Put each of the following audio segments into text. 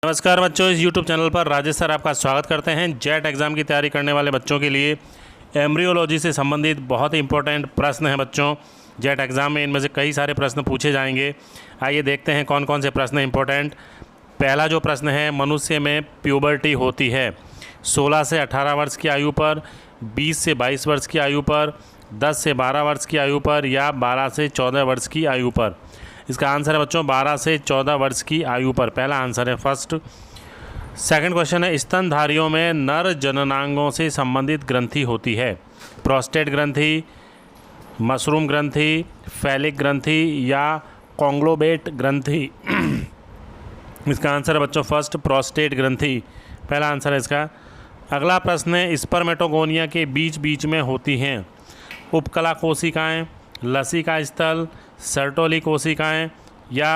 नमस्कार बच्चों, इस YouTube चैनल पर राजेश सर आपका स्वागत करते हैं। जेट एग्ज़ाम की तैयारी करने वाले बच्चों के लिए एम्ब्रियोलॉजी से संबंधित बहुत ही इंपॉर्टेंट प्रश्न हैं बच्चों। जेट एग्ज़ाम में इनमें से कई सारे प्रश्न पूछे जाएंगे। आइए देखते हैं कौन कौन से प्रश्न इंपॉर्टेंट। पहला जो प्रश्न है, मनुष्य में प्यूबर्टी होती है 16 से 18 वर्ष की आयु पर, 20 से 22 वर्ष की आयु पर, 10 से 12 वर्ष की आयु पर या 12 से 14 वर्ष की आयु पर। इसका आंसर है बच्चों 12 से 14 वर्ष की आयु पर। पहला आंसर है फर्स्ट। सेकंड क्वेश्चन है, स्तनधारियों में नर जननांगों से संबंधित ग्रंथि होती है। प्रोस्टेट ग्रंथि, मशरूम ग्रंथि, फैलिक ग्रंथि या कॉन्ग्लोमेट ग्रंथि। इसका आंसर है बच्चों फर्स्ट, प्रोस्टेट ग्रंथि। पहला आंसर है इसका। अगला प्रश्न है, स्पर्मेटोगोनिया के बीच बीच में होती हैं उपकला कोशिकाएं, लसिका स्थल, सर्टोली कोशिकाएं या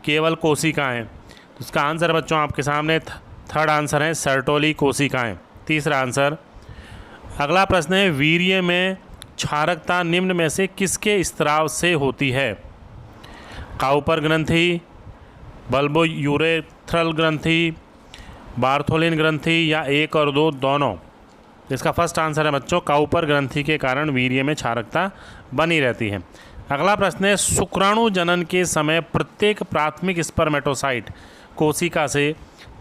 केवल कोशिकाएं। तो इसका आंसर बच्चों आपके सामने थर्ड आंसर है सर्टोली कोशिकाएं। तीसरा आंसर। अगला प्रश्न है, वीर्य में क्षारकता निम्न में से किसके स्त्राव से होती है। काउपर ग्रंथि, बल्बोयूरेथ्रल ग्रंथि, बार्थोलिन ग्रंथि या 1 और 2 दोनों। इसका फर्स्ट आंसर है बच्चों काउपर ग्रंथि के कारण वीर्य में क्षारकता बनी रहती है। अगला प्रश्न है, शुक्राणु जनन के समय प्रत्येक प्राथमिक स्पर्मेटोसाइट कोशिका से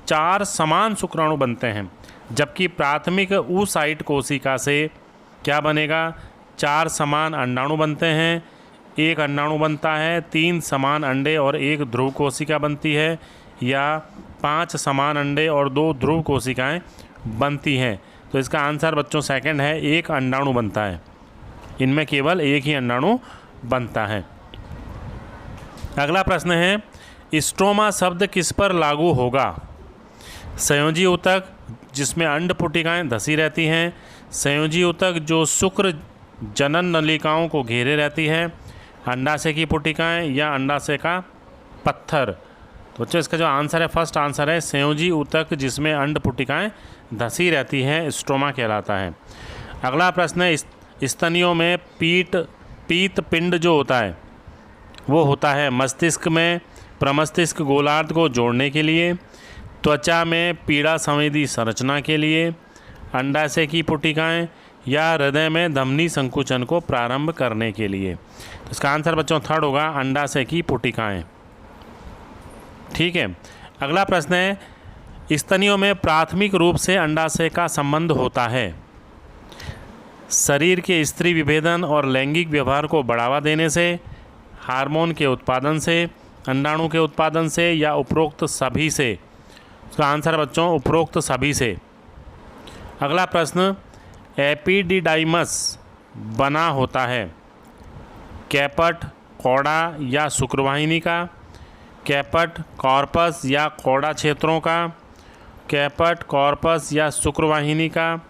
4 समान शुक्राणु बनते हैं, जबकि प्राथमिक oocyte कोशिका से क्या बनेगा, 4 समान अंडाणु बनते हैं। 1 अंडाणु बनता है, 3 समान अंडे और 1 ध्रुव कोशिका बनती है या 5 समान अंडे और 2 ध्रुव कोशिकाएं बनती हैं। तो इसका आंसर बच्चों सेकंड है, 1 अंडाणु बनता है। इनमें केवल 1 ही अंडाणु बनता है। अगला प्रश्न है, स्ट्रोमा शब्द किस पर लागू होगा। संयोजी ऊतक जिसमें अंड पुटिकाएँ धसी रहती हैं, संयोजी ऊतक जो शुक्र जनन नलिकाओं को घेरे रहती है, अंडाशय की पुटिकाएँ या अंडाशय का पत्थर। तो बच्चों इसका जो आंसर है फर्स्ट आंसर है संयोजी ऊतक जिसमें अंड पुटिकाएँ धसी रहती हैं, स्ट्रोमा कहलाता है। अगला प्रश्न है, स्तनियों में पीत पिंड जो होता है वो होता है मस्तिष्क में प्रमस्तिष्क गोलार्ध को जोड़ने के लिए, त्वचा में पीड़ा संवेदी संरचना के लिए, अंडाशय की पुटिकाएँ या हृदय में धमनी संकुचन को प्रारंभ करने के लिए। तो इसका आंसर बच्चों थर्ड होगा, अंडाशय की पुटिकाएँ। ठीक है। अगला प्रश्न है, स्तनियों में प्राथमिक रूप से अंडाशय का संबंध होता है शरीर के स्त्री विभेदन और लैंगिक व्यवहार को बढ़ावा देने से, हार्मोन के उत्पादन से, अंडाणु के उत्पादन से या उपरोक्त सभी से। उसका आंसर बच्चों उपरोक्त सभी से। अगला प्रश्न, एपिडिडाइमस बना होता है कैपट, कौड़ा या शुक्रवाहिनी का, कैपट, कॉर्पस या कौड़ा क्षेत्रों का, कैपट, कॉर्पस या शुक्रवाहिनी का,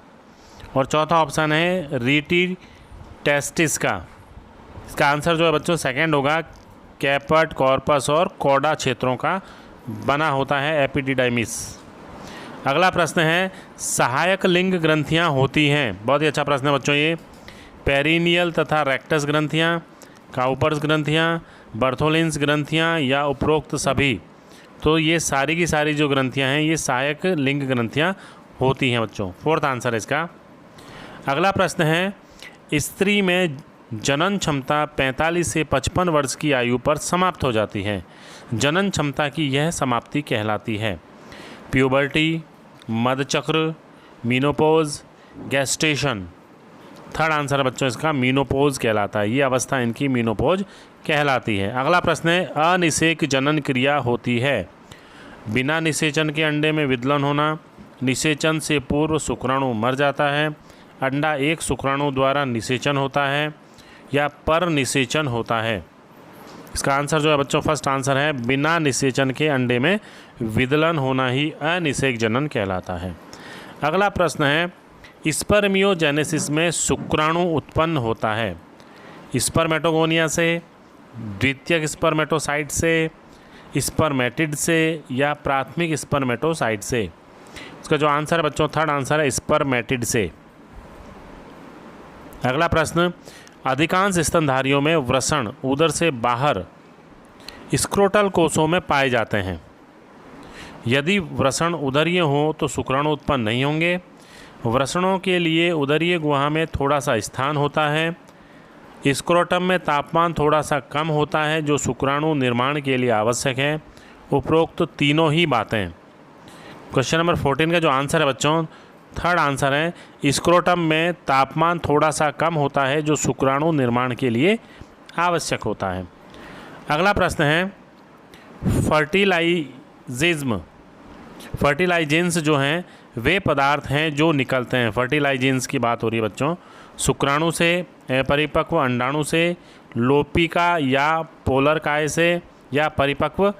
और चौथा ऑप्शन है रीटी टेस्टिस का। इसका आंसर जो है बच्चों सेकंड होगा, कैपट, कॉर्पस और कौड़ा क्षेत्रों का बना होता है एपिडिडाइमिस। अगला प्रश्न है, सहायक लिंग ग्रंथियां होती हैं। बहुत ही अच्छा प्रश्न है बच्चों ये। पेरिनियल तथा रेक्टस ग्रंथियां, काउपर्स ग्रंथियां, बर्थोलिन्स ग्रंथियां या उपरोक्त सभी। तो ये सारी की सारी जो ग्रंथियां हैं ये सहायक लिंग ग्रंथियां होती हैं बच्चों। फोर्थ आंसर है इसका। अगला प्रश्न है, स्त्री में जनन क्षमता 45 से 55 वर्ष की आयु पर समाप्त हो जाती है। जनन क्षमता की यह समाप्ति कहलाती है प्यूबर्टी, मधचक्र, मीनोपोज, गैस्टेशन। थर्ड आंसर बच्चों इसका मीनोपोज कहलाता है। ये अवस्था इनकी मीनोपोज कहलाती है। अगला प्रश्न है, अनिषेक जनन क्रिया होती है बिना निषेचन के अंडे में विदलन होना, निषेचन से पूर्व शुक्राणु मर जाता है, अंडा एक शुक्राणु द्वारा निषेचन होता है या पर निषेचन होता है। इसका आंसर जो है बच्चों फर्स्ट आंसर है, बिना निषेचन के अंडे में विदलन होना ही अनिषेक जनन कहलाता है। अगला प्रश्न है, स्पर्मियोजेनेसिस में शुक्राणु उत्पन्न होता है स्पर्मेटोगोनिया से, द्वितीयक स्पर्मेटोसाइट से, स्पर्मेटिड से या प्राथमिक स्पर्मेटोसाइट से। इसका जो आंसर है बच्चों थर्ड आंसर है स्पर्मेटिड से। अगला प्रश्न, अधिकांश स्तनधारियों में वृषण उदर से बाहर स्क्रोटल कोषों में पाए जाते हैं। यदि वृषण उदरीय हो तो शुक्राणु उत्पन्न नहीं होंगे। वृषणों के लिए उदरीय गुहा में थोड़ा सा स्थान होता है। स्क्रोटम में तापमान थोड़ा सा कम होता है जो शुक्राणु निर्माण के लिए आवश्यक है। उपरोक्त तीनों ही बातें। क्वेश्चन नंबर 14 का जो आंसर है बच्चों, थर्ड आंसर है स्क्रोटम में तापमान थोड़ा सा कम होता है जो शुक्राणु निर्माण के लिए आवश्यक होता है। अगला प्रश्न है फर्टिलाइजेंस जो हैं वे पदार्थ हैं जो निकलते हैं। फर्टिलाइजेंस की बात हो रही है बच्चों, शुक्राणु से, परिपक्व अंडाणु से, लोपिका या पोलर काय से या परिपक्व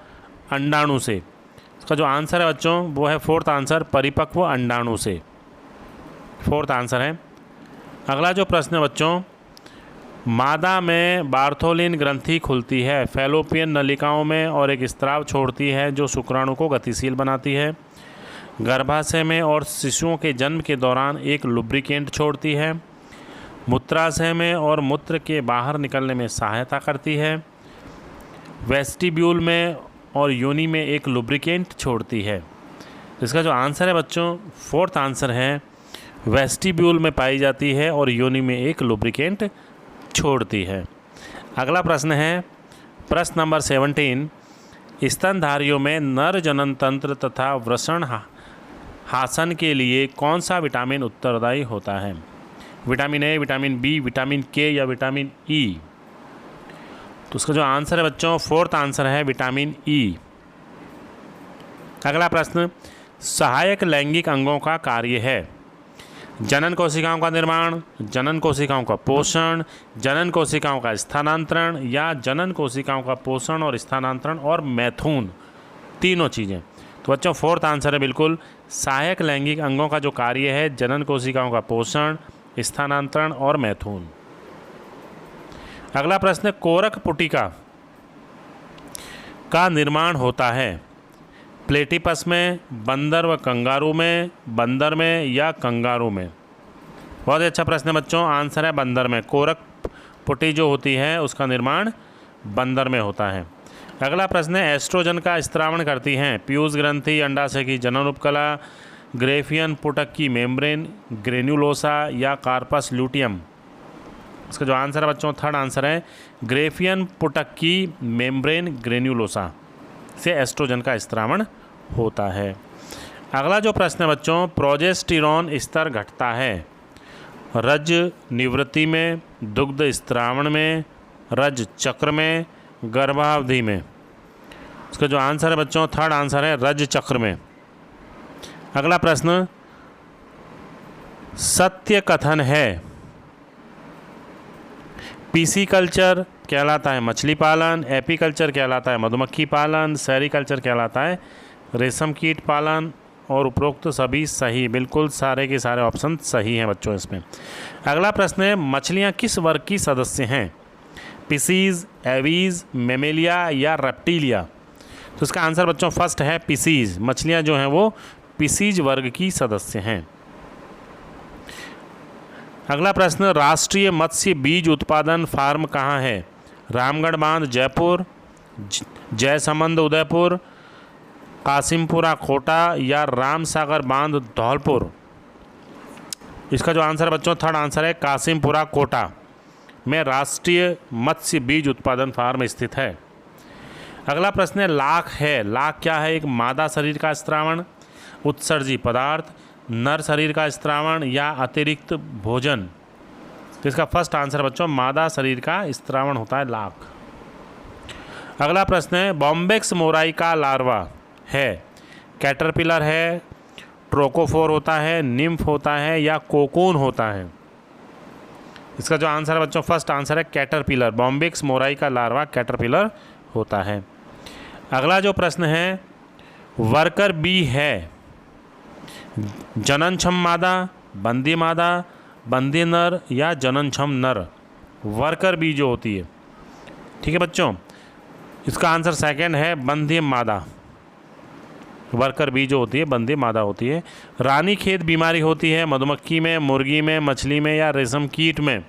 अंडाणु से। इसका जो आंसर है बच्चों वो है फोर्थ आंसर, परिपक्व अंडाणु से। फोर्थ आंसर है। अगला जो प्रश्न है बच्चों, मादा में बार्थोलिन ग्रंथि खुलती है फैलोपियन नलिकाओं में और एक स्त्राव छोड़ती है जो शुक्राणु को गतिशील बनाती है। गर्भाशय में और शिशुओं के जन्म के दौरान एक लुब्रिकेंट छोड़ती है। मूत्राशय में और मूत्र के बाहर निकलने में सहायता करती है। वेस्टिब्यूल में और योनि में एक लुब्रिकेंट छोड़ती है। इसका जो आंसर है बच्चों, फोर्थ आंसर है, वेस्टिब्यूल में पाई जाती है और योनि में एक लुब्रिकेंट छोड़ती है। अगला प्रश्न है प्रश्न नंबर 17, स्तनधारियों में नर जनन तंत्र तथा वृषण हासन के लिए कौन सा विटामिन उत्तरदायी होता है? Vitamin A, vitamin B, vitamin K या विटामिन ई? तो उसका जो आंसर है बच्चों, फोर्थ आंसर है विटामिन ई। अगला प्रश्न, सहायक लैंगिक अंगों का कार्य है जनन कोशिकाओं का निर्माण, जनन कोशिकाओं का पोषण, जनन कोशिकाओं का स्थानांतरण या जनन कोशिकाओं का पोषण और स्थानांतरण और मैथुन, तीनों चीज़ें। तो बच्चों फोर्थ आंसर है बिल्कुल, सहायक लैंगिक अंगों का जो कार्य है जनन कोशिकाओं का पोषण, स्थानांतरण और मैथुन। अगला प्रश्न, कोरक पुटिका का निर्माण होता है प्लेटिपस में, बंदर व कंगारू में, बंदर में या कंगारू में? बहुत अच्छा प्रश्न है बच्चों, आंसर है बंदर में। कोरक पुटी जो होती है उसका निर्माण बंदर में होता है। अगला प्रश्न है, एस्ट्रोजन का स्त्रावण करती हैं पीयूष ग्रंथि, अंडाशय की जनन उपकला, ग्रेफियन पुटक की मेम्ब्रेन, ग्रेन्युलोसा या कार्पस ल्यूटियम? इसका जो आंसर है बच्चों, थर्ड आंसर है, ग्रेफियन पुटक की मेम्ब्रेन ग्रेन्युलोसा से एस्ट्रोजन का स्त्रावण होता है। अगला जो प्रश्न है बच्चों, प्रोजेस्टेरॉन स्तर घटता है रज निवृत्ति में, दुग्ध स्त्रावण में, रज चक्र में, गर्भावधि में? इसका जो आंसर है बच्चों, थर्ड आंसर है, रज चक्र में। अगला प्रश्न, सत्य कथन है पीसीकल्चर कहलाता है मछली पालन, एपीकल्चर कहलाता है मधुमक्खी पालन, सेरीकल्चर कहलाता है रेशम कीट पालन और उपरोक्त सभी सही, बिल्कुल सारे के सारे ऑप्शन सही हैं बच्चों इसमें। अगला प्रश्न है, मछलियाँ किस वर्ग की सदस्य हैं? पिसीज, एवीज, मेमेलिया या रेप्टिलिया? तो इसका आंसर बच्चों फर्स्ट है पिसीज। मछलियाँ जो हैं वो पिसीज वर्ग की सदस्य हैं। अगला प्रश्न, राष्ट्रीय मत्स्य बीज उत्पादन फार्म कहाँ है? रामगढ़ बांध जयपुर, जयसमंद उदयपुर, कासिमपुरा कोटा या रामसागर बांध धौलपुर? इसका जो आंसर है बच्चों, थर्ड आंसर है, कासिमपुरा कोटा में राष्ट्रीय मत्स्य बीज उत्पादन फार्म स्थित है। अगला प्रश्न है, लाख है। लाख क्या है? एक मादा शरीर का स्त्रावण, उत्सर्जी पदार्थ, नर शरीर का स्त्रावण या अतिरिक्त भोजन? तो इसका फर्स्ट आंसर बच्चों, मादा शरीर का स्त्रावण होता है लाख। अगला प्रश्न है, बॉम्बेक्स मोराई का लार्वा है कैटरपिलर है, ट्रोकोफोर होता है, निम्फ होता है या कोकून होता है? इसका जो आंसर है बच्चों, फर्स्ट आंसर है कैटरपिलर। बॉम्बेक्स मोराई का लार्वा कैटरपिलर होता है। अगला जो प्रश्न है, वर्कर बी है जननक्षम मादा, बंदी मादा, बंदी नर या जननक्षम नर? वर्कर बी जो होती है, ठीक है बच्चों, इसका आंसर सेकंड है, बंदी मादा। वर्कर बी जो होती है बंदी मादा होती है। रानीखेत बीमारी होती है मधुमक्खी में, मुर्गी में, मछली में या रेशम कीट में?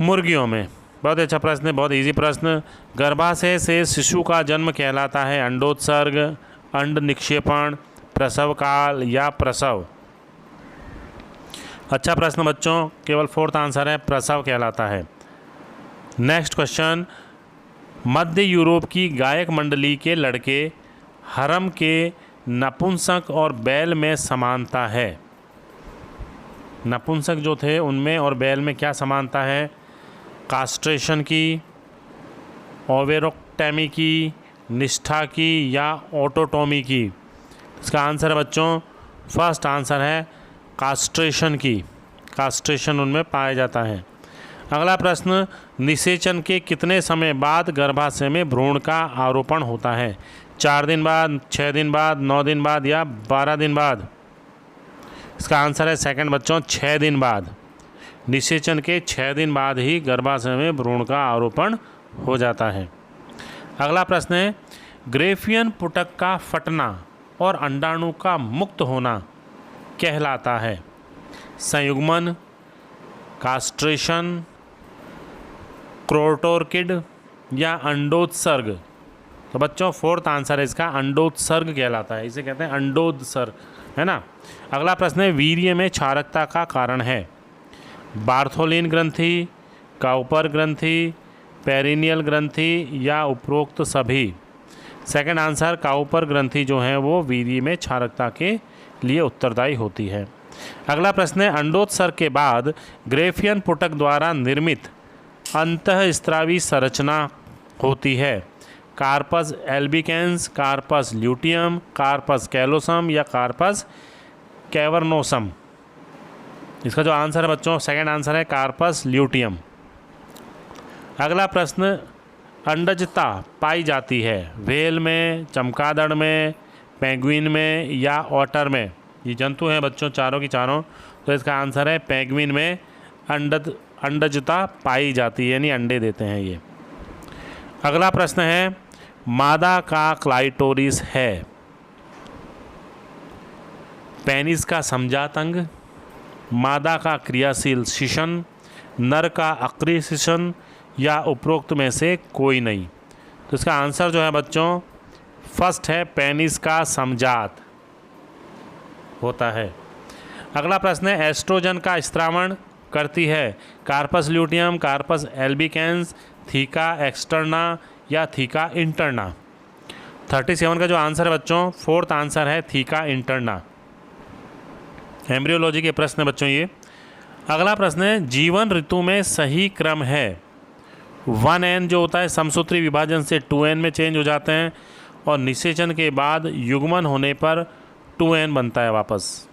मुर्गियों में। बहुत अच्छा प्रश्न है, बहुत इजी प्रश्न। गर्भाशय से शिशु का जन्म कहलाता है अंडोत्सर्ग, अंड निक्षेपण, प्रसव काल या प्रसव। अच्छा प्रश्न बच्चों, केवल 4th आंसर है प्रसव कहलाता है। नेक्स्ट क्वेश्चन, मध्य यूरोप की गायक मंडली के लड़के हरम के नपुंसक और बैल में समानता है। नपुंसक जो थे उनमें और बैल में क्या समानता है? कास्ट्रेशन की, ओवेरोक्टेमी की, निष्ठा की या ऑटोटोमी की। इसका आंसर है बच्चों, फर्स्ट आंसर है कास्ट्रेशन की। कास्ट्रेशन उनमें पाया जाता है। अगला प्रश्न, निषेचन के कितने समय बाद गर्भाशय में भ्रूण का आरोपण होता है? 4 दिन बाद, 6 दिन बाद, 9 दिन बाद या 12 दिन बाद? इसका आंसर है सेकंड बच्चों, 6 दिन बाद। निषेचन के 6 दिन बाद ही गर्भाशय में भ्रूण का आरोपण हो जाता है। अगला प्रश्न है, ग्रेफियन पुटक का फटना और अंडाणु का मुक्त होना कहलाता है? संयुग्मन, कास्ट्रेशन, क्रोटोर्किड या अंडोत्सर्ग? तो बच्चों 4th आंसर है इसका, अंडोत्सर्ग कहलाता है। इसे कहते हैं अंडोत्सर्ग, है ना। अगला प्रश्न है, वीर्य में क्षारकता का कारण है? बार्थोलिन ग्रंथि, काउपर ग्रंथि, पेरिनियल ग्रंथि या उपरोक्त सभी? सेकंड आंसर, काउपर ग्रंथि जो है वो वीर्य में क्षारकता के लिए उत्तरदायी होती है। अगला प्रश्न है, अंडोत्सर्ग के बाद ग्रेफियन पुटक द्वारा निर्मित अंतःस्रावी संरचना होती है? Corpus albicans, corpus luteum, corpus callosum या कार्पस कैवर्नोसम? इसका जो आंसर है बच्चों, सेकंड आंसर है कार्पस ल्यूटियम। अगला प्रश्न, अंडजता पाई जाती है व्हेल में, चमगादड़ में, पेंगुइन में या ऑटर में? ये जंतु हैं बच्चों चारों की चारों, तो इसका आंसर है पेंगुइन में अंडजता पाई जाती है, यानी अंडे देते हैं ये। अगला प्रश्न है, मादा का क्लाइटोरिस है? पेनिस का समजात अंग, मादा का क्रियाशील शिशन, नर का अक्रिय शिशन या उपरोक्त में से कोई नहीं? तो इसका आंसर जो है बच्चों, फर्स्ट है पेनिस का समजात होता है। अगला प्रश्न है, एस्ट्रोजन का स्त्रावण करती है? Corpus luteum, corpus albicans, theca externa या थीका इंटरना? 37 का जो आंसर है बच्चों, 4th आंसर है थीका इंटरना। एम्ब्रियोलॉजी के प्रश्न है बच्चों ये। अगला प्रश्न है, जीवन ऋतु में सही क्रम है? 1n जो होता है समसूत्री विभाजन से 2n में चेंज हो जाते हैं और निषेचन के बाद युग्मन होने पर 2n बनता है वापस।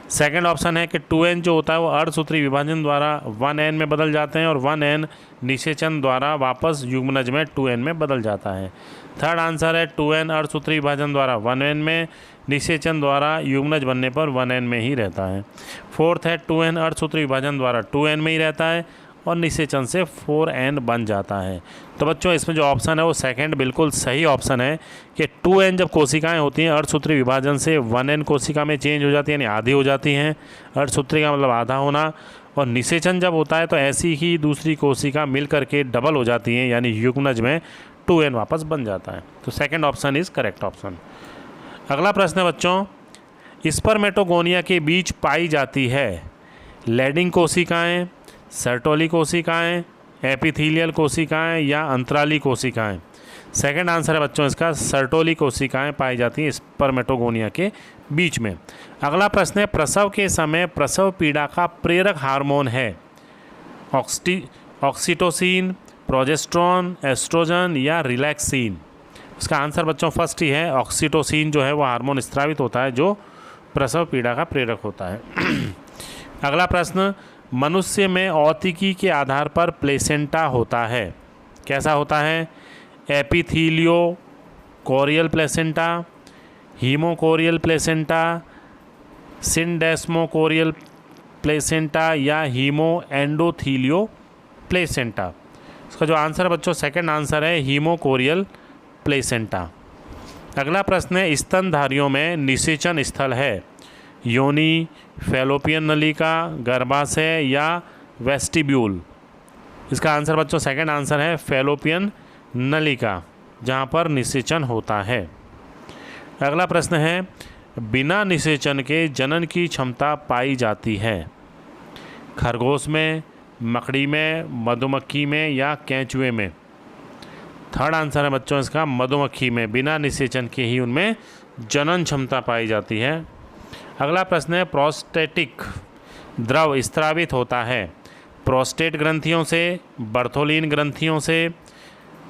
सेकंड ऑप्शन है कि 2n जो होता है वो अर्धसूत्री विभाजन द्वारा 1n में बदल जाते हैं और 1n निषेचन द्वारा वापस युग्मनज में 2n में बदल जाता है। थर्ड आंसर है 2n अर्धसूत्री विभाजन द्वारा 1n में, निषेचन द्वारा युग्मनज बनने पर 1n में ही रहता है। फोर्थ है 2n अर्धसूत्री विभाजन द्वारा 2n में ही रहता है और निषेचन से 4n बन जाता है। तो बच्चों इसमें जो ऑप्शन है वो सेकंड बिल्कुल सही ऑप्शन है कि 2n जब कोशिकाएं होती हैं अर्धसूत्री विभाजन से 1n कोशिका में चेंज हो जाती है, यानी आधी हो जाती हैं। अर्धसूत्री का मतलब आधा होना, और निषेचन जब होता है तो ऐसी ही दूसरी कोशिका मिल करके डबल हो जाती हैं, यानी युग्मनज में 2n वापस बन जाता है। तो second option is correct option. अगला प्रश्न है बच्चों, स्पर्मेटोगोनिया के बीच पाई जाती है लैडिंग कोशिकाएँ, सर्टोली कोशिकाएं, एपिथीलियल कोशिकाएं या अंतराली कोशिकाएं? सेकंड आंसर है बच्चों इसका सर्टोली कोशिकाएं पाई जाती हैं स्पर्मेटोगोनिया के बीच में। अगला प्रश्न है, प्रसव के समय प्रसव पीड़ा का प्रेरक हार्मोन है? ऑक्सीटोसिन, प्रोजेस्टेरोन, एस्ट्रोजन या रिलैक्सिन? इसका आंसर बच्चों फर्स्ट ही है, ऑक्सीटोसिन जो है वो हार्मोन स्रावित होता है जो प्रसव पीड़ा का प्रेरक होता है। अगला प्रश्न, मनुष्य में औतिकी के आधार पर प्लेसेंटा होता है, कैसा होता है? Epithelio chorial placenta, hemochorial placenta, syndesmochorial placenta या हीमो एंडोथीलियो प्लेसेंटा? इसका जो आंसर है बच्चों सेकंड आंसर है हीमोकोरियल प्लेसेंटा। अगला प्रश्न है, स्तनधारियों में निषेचन स्थल है? योनि, फैलोपियन नलिका, गर्भाशय या वेस्टिब्यूल? इसका आंसर बच्चों सेकंड आंसर है फैलोपियन नलिका, जहां पर निषेचन होता है। अगला प्रश्न है, बिना निषेचन के जनन की क्षमता पाई जाती है? खरगोश में, मकड़ी में, मधुमक्खी में या केंचुए में? थर्ड आंसर है बच्चों इसका मधुमक्खी में, बिना निषेचन के ही उनमें जनन क्षमता पाई जाती है। अगला प्रश्न है, प्रोस्टेटिक द्रव स्त्रावित होता है प्रोस्टेट ग्रंथियों से, बर्थोलिन ग्रंथियों से,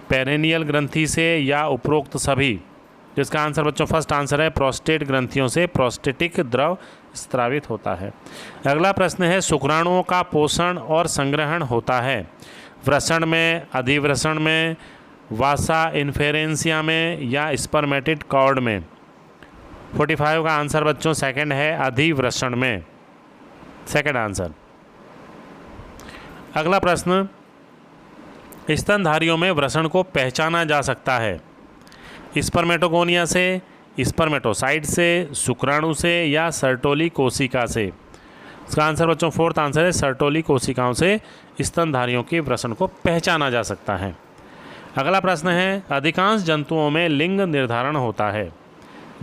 पेरेनियल ग्रंथि से या उपरोक्त सभी? जिसका आंसर बच्चों फर्स्ट आंसर है, प्रोस्टेट ग्रंथियों से प्रोस्टेटिक द्रव स्त्रावित होता है। अगला प्रश्न है, शुक्राणुओं का पोषण और संग्रहण होता है वृषण में, अधिवृषण में, वासा इन्फेरेंसिया में या स्पर्मेटिड कॉर्ड में? 45 का आंसर बच्चों सेकंड है, अधिवृषण में, सेकंड आंसर। अगला प्रश्न, स्तनधारियों में वृषण को पहचाना जा सकता है स्पर्मेटोगोनिया से, स्पर्मेटोसाइट से, शुक्राणु से या सर्टोली कोशिका से? इसका आंसर बच्चों फोर्थ आंसर है, सर्टोली कोशिकाओं से स्तनधारियों के वृषण को पहचाना जा सकता है। अगला प्रश्न है, अधिकांश जंतुओं में लिंग निर्धारण होता है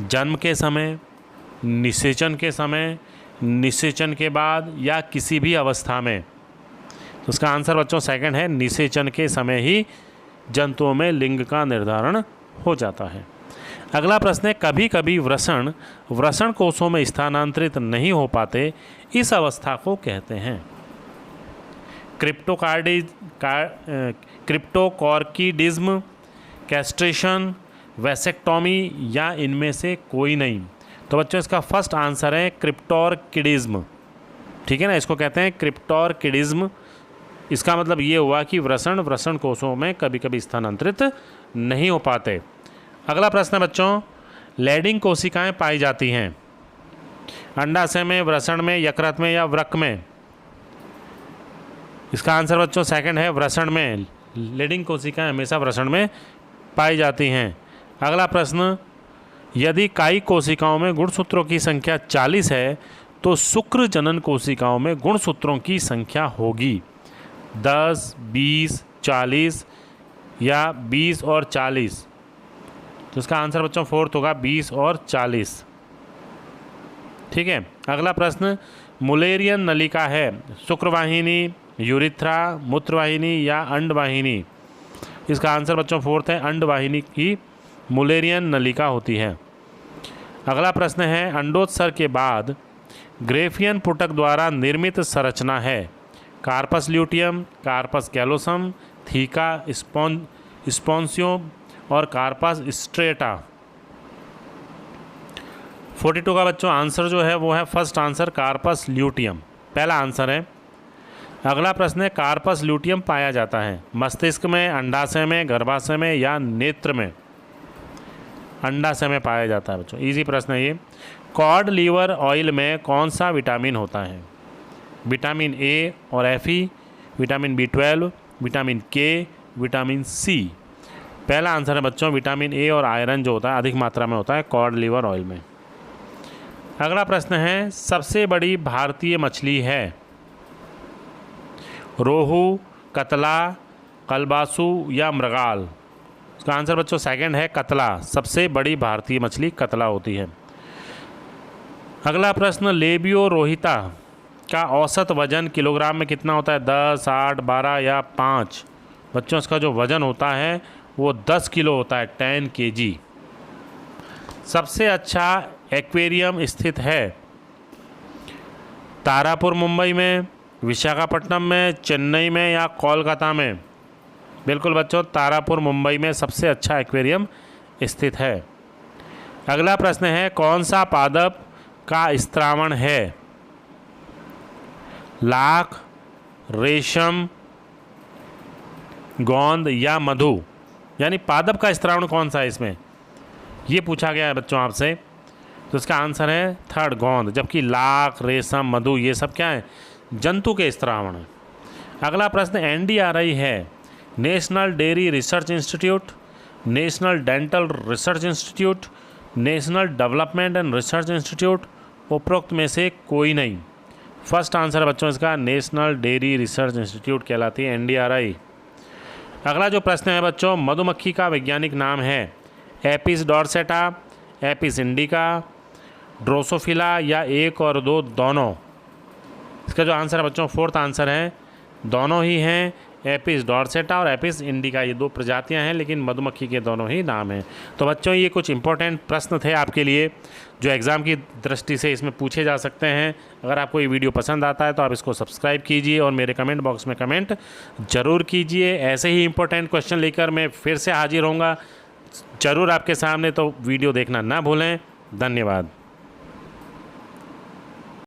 जन्म के समय, निषेचन के समय, निषेचन के बाद या किसी भी अवस्था में? तो उसका आंसर बच्चों सेकंड है, निषेचन के समय ही जंतुओं में लिंग का निर्धारण हो जाता है। अगला प्रश्न है, कभी कभी वृषण कोषों में स्थानांतरित नहीं हो पाते, इस अवस्था को कहते हैं? क्रिप्टोकॉर्किडिज्म, कैस्ट्रेशन, वैसेक्टोमी या इनमें से कोई नहीं? तो बच्चों इसका फर्स्ट आंसर है क्रिप्टोर्किडिज्म, ठीक है ना, इसको कहते हैं क्रिप्टोर्किडिज्म। इसका मतलब ये हुआ कि वृषण कोषों में कभी कभी स्थानांतरित नहीं हो पाते। अगला प्रश्न बच्चों, लैडिंग कोशिकाएं पाई जाती हैं अंडाशय में, वृषण में, यकृत में या वृक्क में? इसका आंसर बच्चों सेकंड है, वृषण में। लैडिंग कोशिकाएं हमेशा वृषण में पाई जाती हैं। अगला प्रश्न, यदि कायिक कोशिकाओं में गुणसूत्रों की संख्या 40 है तो शुक्र जनन कोशिकाओं में गुणसूत्रों की संख्या होगी 10, 20, 40 या 20 और 40? तो इसका आंसर बच्चों फोर्थ होगा, 20 और 40, ठीक है। अगला प्रश्न, मुलेरियन नलिका है शुक्रवाहिनी, यूरिथ्रा, मूत्रवाहिनी या अंडवाहिनी? इसका आंसर बच्चों फोर्थ है, अंडवाहिनी की मुलेरियन नलिका होती है। अगला प्रश्न है, अंडोत्सर्ग के बाद ग्रेफियन पुटक द्वारा निर्मित संरचना है corpus luteum, corpus callosum, theca spongiosum और कार्पस स्ट्रेटा? 42 का बच्चों आंसर जो है वो है फर्स्ट आंसर, कार्पस ल्यूटियम, पहला आंसर है। अगला प्रश्न है, कार्पस ल्यूटियम पाया जाता है मस्तिष्क में, अंडाशय में, गर्भाशय में या नेत्र में? अंडाशय में पाया जाता है बच्चों, इजी प्रश्न है ये। कॉड लीवर ऑयल में कौन सा विटामिन होता है? विटामिन ए और Fe, विटामिन B12, विटामिन के, विटामिन सी? पहला आंसर है बच्चों विटामिन ए और आयरन जो होता है अधिक मात्रा में होता है कॉड लीवर ऑयल में। अगला प्रश्न है, सबसे बड़ी भारतीय मछली है रोहू, कतला, कलबासु या मृगाल? इसका आंसर बच्चों सेकंड है, कतला। सबसे बड़ी भारतीय मछली कतला होती है। अगला प्रश्न, लेबियो रोहिता का औसत वजन किलोग्राम में कितना होता है? 10, 8, 12 या 5? बच्चों इसका जो वजन होता है वो 10 किलो होता है, 10 kg। सबसे अच्छा एक्वेरियम स्थित है तारापुर मुंबई में, विशाखापट्टनम में, चेन्नई में या कोलकाता में? बिल्कुल बच्चों, तारापुर मुंबई में सबसे अच्छा एक्वेरियम स्थित है। अगला प्रश्न है, कौन सा पादप का स्त्रावण है? लाख, रेशम, गोंद या मधु? यानी पादप का स्त्रावण कौन सा है इसमें, ये पूछा गया है बच्चों आपसे। तो इसका आंसर है थर्ड, गोंद। जबकि लाख, रेशम, मधु ये सब क्या है? जंतु के स्त्रावण है। अगला प्रश्न, NDRI है national dairy research institute, national dental research institute, national development and research institute? उपरोक्त में से कोई नहीं। फर्स्ट आंसर है बच्चों इसका नेशनल डेयरी रिसर्च इंस्टीट्यूट कहलाती है NDRI। अगला जो प्रश्न है बच्चों, मधुमक्खी का वैज्ञानिक नाम है एपिस डॉर्सेटा, एपिस इंडिका, ड्रोसोफिला या 1 और 2 दोनों? इसका जो आंसर है बच्चों, फोर्थ आंसर है दोनों ही हैं। एपिस डॉर्सेटा और एपिस इंडिका ये 2 प्रजातियां हैं, लेकिन मधुमक्खी के दोनों ही नाम हैं। तो बच्चों ये कुछ इंपॉर्टेंट प्रश्न थे आपके लिए जो एग्ज़ाम की दृष्टि से इसमें पूछे जा सकते हैं। अगर आपको ये वीडियो पसंद आता है तो आप इसको सब्सक्राइब कीजिए और मेरे कमेंट बॉक्स में कमेंट ज़रूर कीजिए। ऐसे ही इंपॉर्टेंट क्वेश्चन लेकर मैं फिर से हाजिर होऊंगा ज़रूर आपके सामने, तो वीडियो देखना ना भूलें। धन्यवाद।